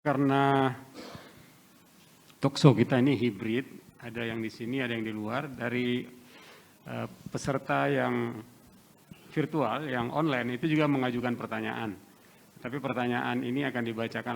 Karena talkshow kita ini hibrid, ada yang di sini, ada yang di luar. Dari peserta yang virtual, yang online itu juga mengajukan pertanyaan. Tapi pertanyaan ini akan dibacakan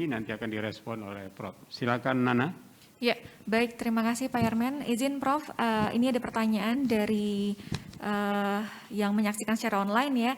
nanti akan direspon oleh Prof. Silakan Nana. Ya, baik. Terima kasih Pak Yarmen. Izin Prof, ini ada pertanyaan dari yang menyaksikan secara online ya.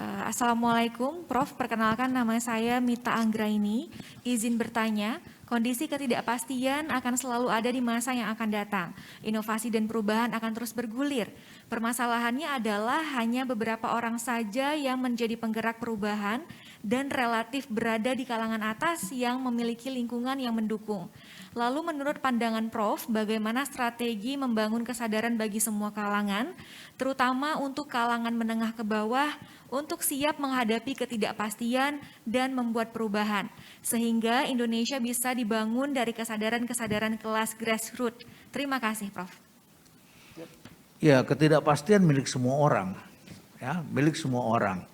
Assalamualaikum, Prof. Perkenalkan nama saya Mita Anggraini. Izin bertanya, kondisi ketidakpastian akan selalu ada di masa yang akan datang. Inovasi dan perubahan akan terus bergulir. Permasalahannya adalah hanya beberapa orang saja yang menjadi penggerak perubahan dan relatif berada di kalangan atas yang memiliki lingkungan yang mendukung. Lalu menurut pandangan Prof, bagaimana strategi membangun kesadaran bagi semua kalangan, terutama untuk kalangan menengah ke bawah, untuk siap menghadapi ketidakpastian dan membuat perubahan, sehingga Indonesia bisa dibangun dari kesadaran-kesadaran kelas grassroots. Terima kasih, Prof. Ya, ketidakpastian milik semua orang, ya, milik semua orang.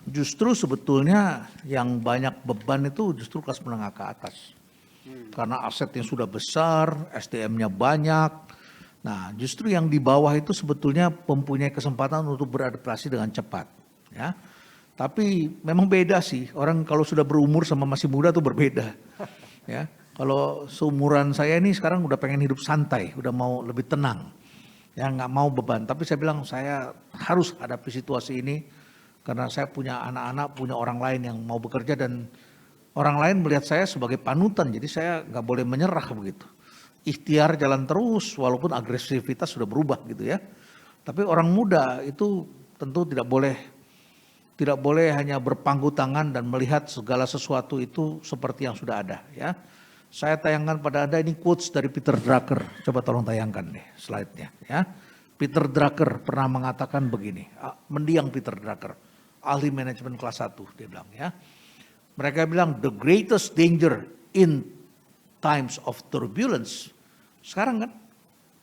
Justru sebetulnya yang banyak beban itu justru kelas menengah ke atas. Karena asetnya sudah besar, SDM-nya banyak. Nah, justru yang di bawah itu sebetulnya mempunyai kesempatan untuk beradaptasi dengan cepat, ya. Tapi memang beda sih, orang kalau sudah berumur sama masih muda tuh berbeda, ya. Kalau seumuran saya ini sekarang udah pengen hidup santai, udah mau lebih tenang, ya nggak mau beban. Tapi saya bilang saya harus hadapi situasi ini karena saya punya anak-anak, punya orang lain yang mau bekerja dan orang lain melihat saya sebagai panutan, jadi saya nggak boleh menyerah begitu. Ikhtiar jalan terus walaupun agresivitas sudah berubah gitu ya. Tapi orang muda itu tentu tidak boleh hanya berpangku tangan dan melihat segala sesuatu itu seperti yang sudah ada ya. Saya tayangkan pada Anda ini quotes dari Peter Drucker. Coba tolong tayangkan nih slide-nya ya. Peter Drucker pernah mengatakan begini, mendiang Peter Drucker, ahli manajemen kelas 1 dia bilang ya. Mereka bilang the greatest danger in times of turbulence. Sekarang kan,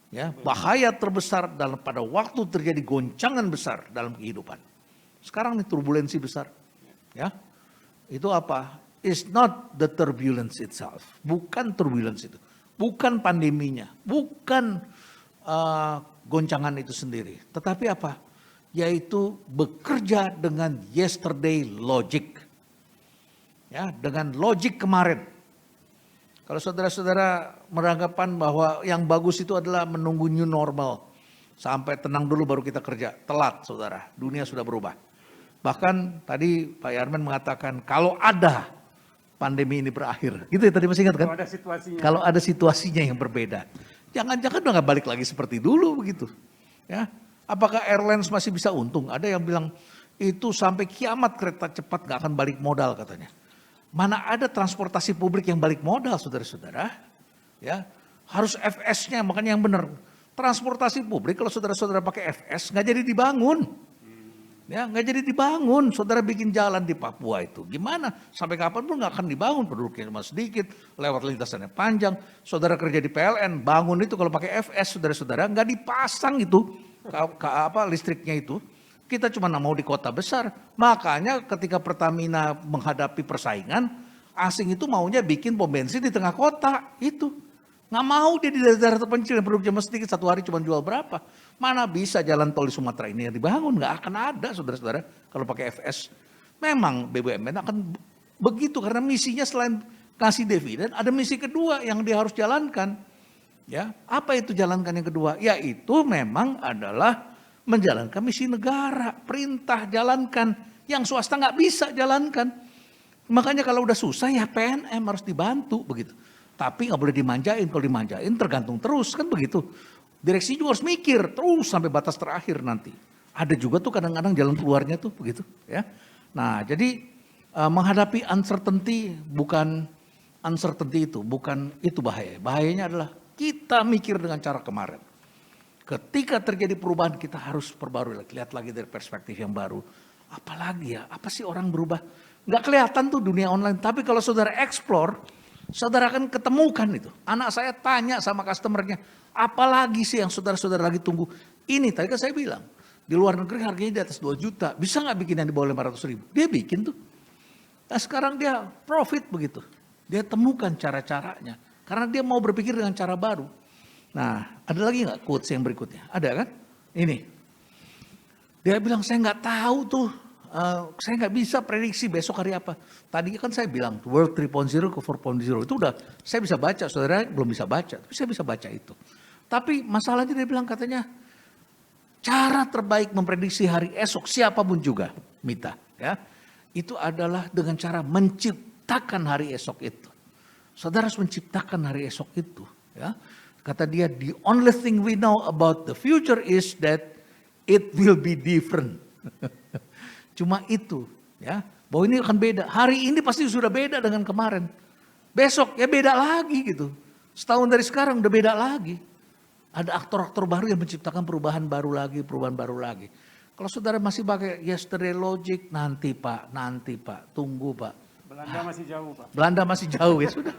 ya bahaya terbesar pada waktu terjadi goncangan besar dalam kehidupan. Sekarang nih turbulensi besar, ya itu apa? It's not the turbulence itself, bukan turbulence itu, bukan pandeminya, bukan goncangan itu sendiri, tetapi apa? Yaitu bekerja dengan yesterday logic, ya dengan logik kemarin. Kalau saudara-saudara beranggapan bahwa yang bagus itu adalah menunggu new normal. Sampai tenang dulu baru kita kerja. Telat saudara, dunia sudah berubah. Bahkan tadi Pak Yarmen mengatakan kalau ada pandemi ini berakhir. Gitu ya tadi masih ingat kan? Kalau ada situasinya yang berbeda. Jangan-jangan udah gak balik lagi seperti dulu begitu. Ya, apakah airlines masih bisa untung? Ada yang bilang itu sampai kiamat kereta cepat gak akan balik modal katanya. Mana ada transportasi publik yang balik modal saudara-saudara, ya harus FS-nya makanya yang benar. Transportasi publik kalau saudara-saudara pakai FS nggak jadi dibangun, ya nggak jadi dibangun. Saudara bikin jalan di Papua itu gimana? Sampai kapan pun nggak akan dibangun, penduduknya cuma sedikit, lewat lintasannya panjang. Saudara kerja di PLN, bangun itu kalau pakai FS saudara-saudara nggak dipasang itu listriknya itu. Kita cuma mau di kota besar. Makanya ketika Pertamina menghadapi persaingan, asing itu maunya bikin pom bensin di tengah kota. Itu. Nggak mau dia di daerah terpencil yang penduduk cuma sedikit, satu hari cuma jual berapa. Mana bisa jalan tol di Sumatera ini yang dibangun. Nggak akan ada saudara-saudara kalau pakai FS. Memang BUMN akan begitu karena misinya selain kasih dividen, ada misi kedua yang dia harus jalankan. Ya, apa itu jalankan yang kedua? Yaitu memang adalah menjalankan misi negara, perintah jalankan, yang swasta nggak bisa jalankan. Makanya kalau udah susah ya PNM harus dibantu begitu. Tapi nggak boleh dimanjain, kalau dimanjain tergantung terus kan begitu. Direksi juga harus mikir terus sampai batas terakhir nanti. Ada juga tuh kadang-kadang jalan keluarnya tuh begitu ya. Nah jadi menghadapi uncertainty bukan itu bahaya. Bahayanya adalah kita mikir dengan cara kemarin. Ketika terjadi perubahan kita harus perbarui lagi, lihat lagi dari perspektif yang baru. Apalagi ya, apa sih orang berubah? Nggak kelihatan tuh dunia online, tapi kalau saudara explore, saudara akan ketemukan itu. Anak saya tanya sama customernya, apalagi sih yang saudara-saudara lagi tunggu? Ini tadi kan saya bilang, di luar negeri harganya di atas 2 juta, bisa nggak bikin yang di bawah 500 ribu? Dia bikin tuh. Nah sekarang dia profit begitu. Dia temukan cara-caranya. Karena dia mau berpikir dengan cara baru. Nah ada lagi nggak quotes yang berikutnya? Ada kan? Ini. Dia bilang saya nggak tahu tuh. Saya nggak bisa prediksi besok hari apa. Tadi kan saya bilang World 3.0 ke 4.0 itu udah saya bisa baca, saudara belum bisa baca, tapi saya bisa baca itu. Tapi masalahnya dia bilang katanya cara terbaik memprediksi hari esok siapapun juga, Mita, ya, itu adalah dengan cara menciptakan hari esok itu. Saudara harus menciptakan hari esok itu, ya. Kata dia, the only thing we know about the future is that it will be different. Cuma itu, ya, bahwa ini akan beda. Hari ini pasti sudah beda dengan kemarin. Besok ya beda lagi gitu. Setahun dari sekarang udah beda lagi. Ada aktor-aktor baru yang menciptakan perubahan baru lagi. Kalau saudara masih pakai yesterday logic, nanti pak, tunggu pak. Belanda masih jauh, Pak. Belanda masih jauh ya sudah,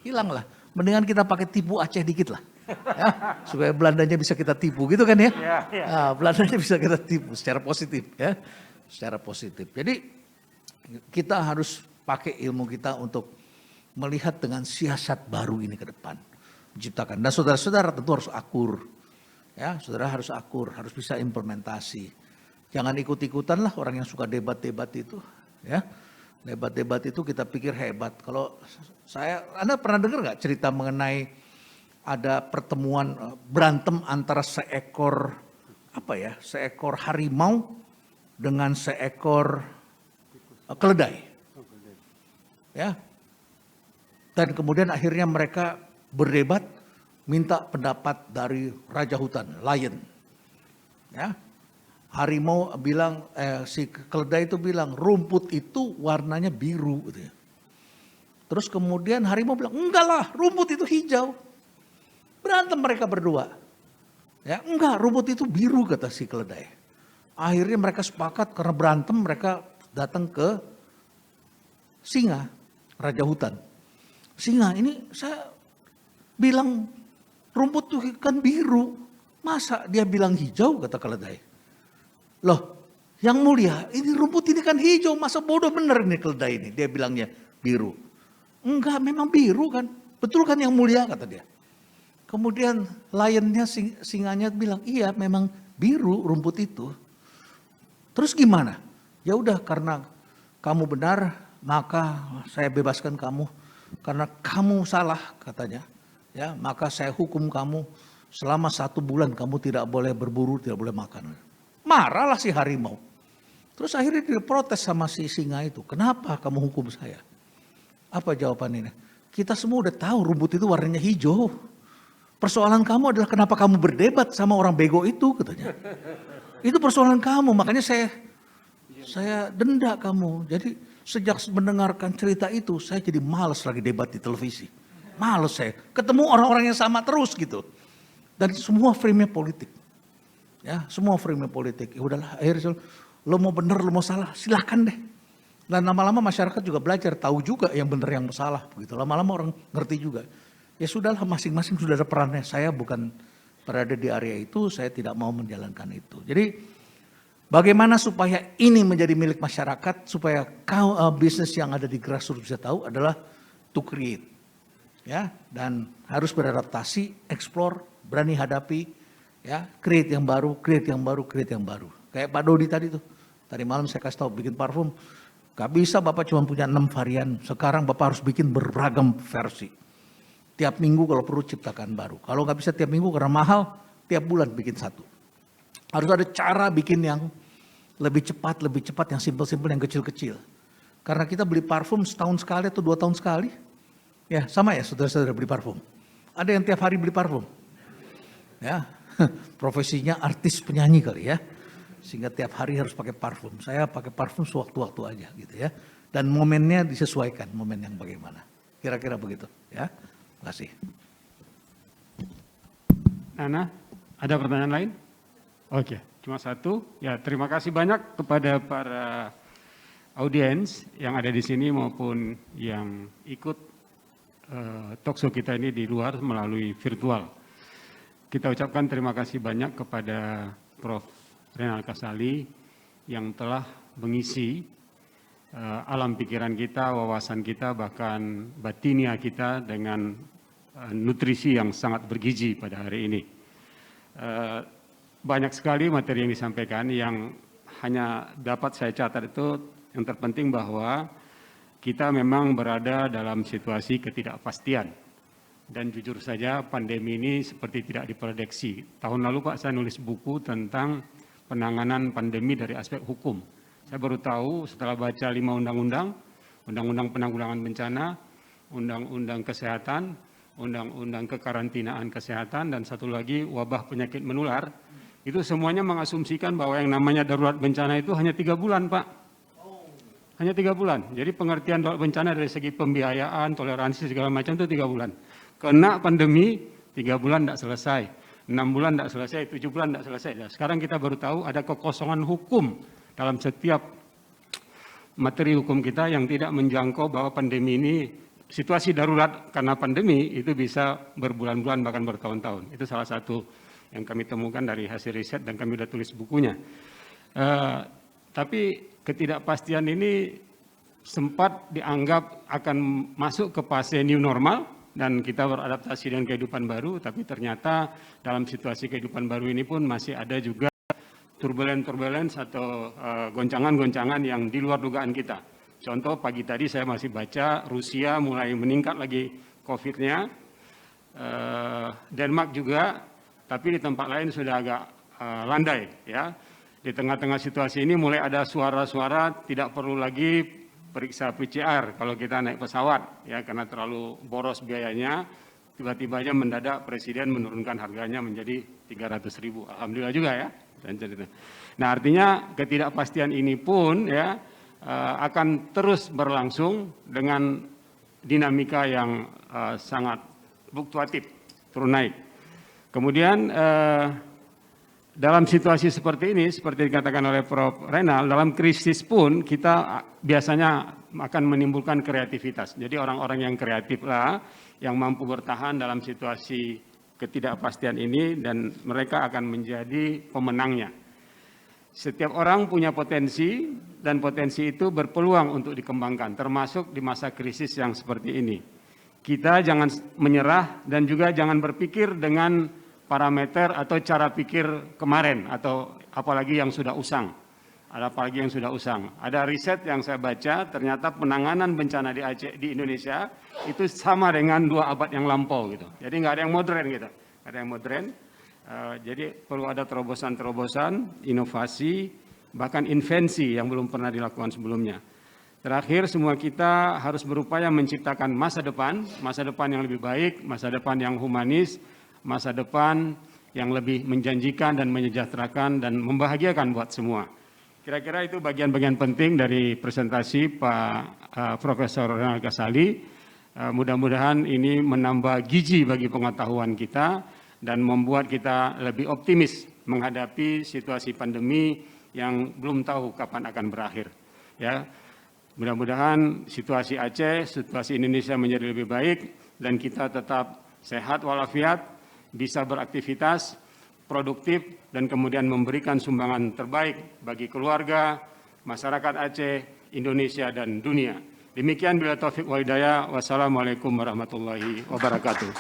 hilanglah. Mendingan kita pakai tipu Aceh dikit lah. Ya, supaya Belandanya bisa kita tipu gitu kan ya. Nah, Belandanya bisa kita tipu secara positif ya. Secara positif. Jadi kita harus pakai ilmu kita untuk melihat dengan siasat baru ini ke depan. Menciptakan. Dan saudara-saudara tentu harus akur. Ya, saudara harus akur, harus bisa implementasi. Jangan ikut-ikutan lah orang yang suka debat-debat itu. Ya, debat-debat itu kita pikir hebat. Kalau Anda pernah dengar nggak cerita mengenai ada pertemuan berantem antara seekor harimau dengan seekor keledai, ya. Dan kemudian akhirnya mereka berdebat, minta pendapat dari raja hutan, lion, ya. Harimau bilang, si keledai itu bilang rumput itu warnanya biru, gitu ya. Terus kemudian harimau bilang enggak lah, rumput itu hijau. Berantem mereka berdua, ya enggak, rumput itu biru kata si keledai. Akhirnya mereka sepakat karena berantem mereka datang ke singa, raja hutan. Singa, ini saya bilang rumput itu kan biru, masa dia bilang hijau kata keledai. Loh yang mulia ini rumput ini kan hijau, masa bodoh bener ini keledai ini, dia bilangnya biru. Enggak, memang biru kan, betul kan yang mulia kata dia. Kemudian lionnya singanya bilang iya memang biru rumput itu. Terus gimana? Ya udah karena kamu benar maka saya bebaskan kamu. Karena kamu salah katanya. Ya, maka saya hukum kamu selama 1 bulan kamu tidak boleh berburu, tidak boleh makan. Marahlah si harimau. Terus akhirnya dia protes sama si singa itu. Kenapa kamu hukum saya? Apa jawaban ini? Kita semua udah tahu rumput itu warnanya hijau. Persoalan kamu adalah kenapa kamu berdebat sama orang bego itu katanya. Itu persoalan kamu, makanya saya denda kamu. Jadi sejak mendengarkan cerita itu, saya jadi malas lagi debat di televisi. Males saya, ketemu orang-orang yang sama terus gitu. Dan semua frame-nya politik. Ya, semua frame-nya politik. Ya udahlah, akhirnya lo mau bener, lo mau salah, silahkan deh. Dan lama-lama masyarakat juga belajar, tahu juga yang bener yang salah. Begitu. Lama-lama orang ngerti juga. Ya sudahlah, masing-masing sudah ada perannya. Saya bukan berada di area itu, saya tidak mau menjalankan itu. Jadi bagaimana supaya ini menjadi milik masyarakat, supaya bisnis yang ada di grassroots bisa tahu adalah to create. Ya, dan harus beradaptasi, explore, berani hadapi, ya, create yang baru. Kayak Pak Dodi tadi tuh, tadi malam saya kasih tahu bikin parfum, gak bisa Bapak cuma punya 6 varian, sekarang Bapak harus bikin beragam versi. Tiap minggu kalau perlu ciptakan baru. Kalau nggak bisa tiap minggu karena mahal, tiap bulan bikin 1. Harus ada cara bikin yang lebih cepat yang simpel-simpel, yang kecil-kecil. Karena kita beli parfum setahun sekali atau 2 tahun sekali. Ya sama ya saudara-saudara beli parfum. Ada yang tiap hari beli parfum. Ya, profesinya artis penyanyi kali ya. Sehingga tiap hari harus pakai parfum. Saya pakai parfum sewaktu-waktu aja gitu ya. Dan momennya disesuaikan, momen yang bagaimana. Kira-kira begitu ya. Terima kasih. Nana, ada pertanyaan lain? Oke, cuma 1. Ya, terima kasih banyak kepada para audiens yang ada di sini maupun yang ikut talkshow kita ini di luar melalui virtual. Kita ucapkan terima kasih banyak kepada Prof. Renal Kasali yang telah mengisi alam pikiran kita, wawasan kita, bahkan batinia kita dengan nutrisi yang sangat bergizi pada hari ini. Banyak sekali materi yang disampaikan, yang hanya dapat saya catat itu yang terpenting bahwa kita memang berada dalam situasi ketidakpastian. Dan jujur saja pandemi ini seperti tidak diprediksi. Tahun lalu Pak saya nulis buku tentang penanganan pandemi dari aspek hukum. Saya baru tahu setelah baca 5 undang-undang, undang-undang penanggulangan bencana, undang-undang kesehatan, undang-undang kekarantinaan kesehatan, dan satu lagi wabah penyakit menular, itu semuanya mengasumsikan bahwa yang namanya darurat bencana itu hanya 3 bulan, Pak. Hanya 3 bulan. Jadi pengertian darurat bencana dari segi pembiayaan, toleransi, segala macam itu 3 bulan. Kena pandemi, 3 bulan tidak selesai. 6 bulan tidak selesai, 7 bulan tidak selesai. Nah, sekarang kita baru tahu ada kekosongan hukum dalam setiap materi hukum kita yang tidak menjangkau bahwa pandemi ini, situasi darurat karena pandemi itu bisa berbulan-bulan bahkan bertahun-tahun. Itu salah satu yang kami temukan dari hasil riset dan kami sudah tulis bukunya. Tapi ketidakpastian ini sempat dianggap akan masuk ke fase new normal dan kita beradaptasi dengan kehidupan baru, tapi ternyata dalam situasi kehidupan baru ini pun masih ada juga turbulence atau goncangan-goncangan yang di luar dugaan kita. Contoh pagi tadi saya masih baca Rusia mulai meningkat lagi COVID-nya, Denmark juga, tapi di tempat lain sudah agak landai ya. Di tengah-tengah situasi ini mulai ada suara-suara tidak perlu lagi periksa PCR kalau kita naik pesawat ya, karena terlalu boros biayanya. Tiba-tiba aja mendadak Presiden menurunkan harganya menjadi 300.000. Alhamdulillah juga ya. Nah, artinya ketidakpastian ini pun ya akan terus berlangsung dengan dinamika yang sangat fluktuatif, turun naik. Kemudian dalam situasi seperti ini, seperti dikatakan oleh Prof. Renal, dalam krisis pun kita biasanya akan menimbulkan kreativitas. Jadi orang-orang yang kreatif lah yang mampu bertahan dalam situasi ketidakpastian ini dan mereka akan menjadi pemenangnya. Setiap orang punya potensi dan potensi itu berpeluang untuk dikembangkan, termasuk di masa krisis yang seperti ini. Kita jangan menyerah dan juga jangan berpikir dengan parameter atau cara pikir kemarin atau apalagi yang sudah usang. Ada riset yang saya baca, ternyata penanganan bencana di Aceh, di Indonesia itu sama dengan 2 abad yang lampau gitu. Jadi nggak ada yang modern gitu, nggak ada yang modern. Jadi perlu ada terobosan-terobosan, inovasi, bahkan invensi yang belum pernah dilakukan sebelumnya. Terakhir, semua kita harus berupaya menciptakan masa depan yang lebih baik, masa depan yang humanis, masa depan yang lebih menjanjikan dan menyejahterakan dan membahagiakan buat semua. Kira-kira itu bagian-bagian penting dari presentasi Pak Profesor Renal Ghazali. Mudah-mudahan ini menambah gizi bagi pengetahuan kita dan membuat kita lebih optimis menghadapi situasi pandemi yang belum tahu kapan akan berakhir. Ya, mudah-mudahan situasi Aceh, situasi Indonesia menjadi lebih baik dan kita tetap sehat walafiat, bisa beraktivitas, produktif, dan kemudian memberikan sumbangan terbaik bagi keluarga, masyarakat Aceh, Indonesia, dan dunia. Demikian bila taufik wa hidayah. Wassalamualaikum warahmatullahi wabarakatuh.